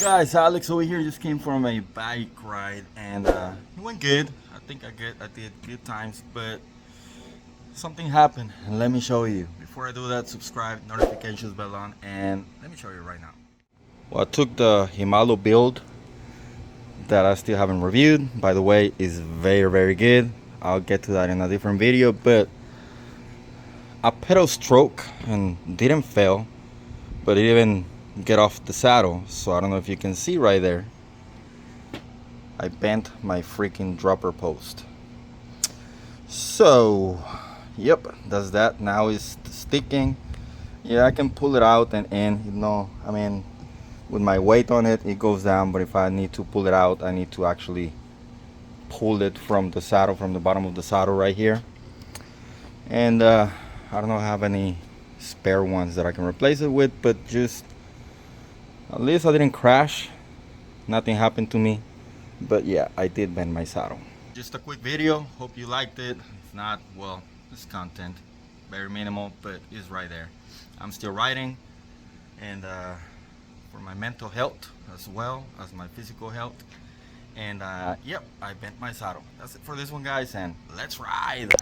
Guys, Alex over here. Just came from a bike ride and it went good. I think I did good times, but something happened and let me show you. Before I do that, subscribe, notifications bell on, and let me show you right now. Well, I took the Himalo build that I still haven't reviewed. By the way, is very good. I'll get to that in a different video, but a pedal stroke and didn't fail, but it even get off the saddle. So I don't know if you can see right there, I bent my freaking dropper post. So yep, that's that. Now it's sticking. Yeah, I can pull it out and in, you know, I mean, with my weight on it, it goes down, but if I need to pull it out, I need to actually pull it from the saddle, from the bottom of the saddle right here. And I don't know if I have any spare ones that I can replace it with, but just at least I didn't crash, nothing happened to me. But yeah, I did bend my saddle. Just a quick video, hope you liked it. If not, well, it's content, very minimal, but it's right there. I'm still riding, and for my mental health as well as my physical health. And yep, I bent my saddle. That's it for this one, guys, and let's ride.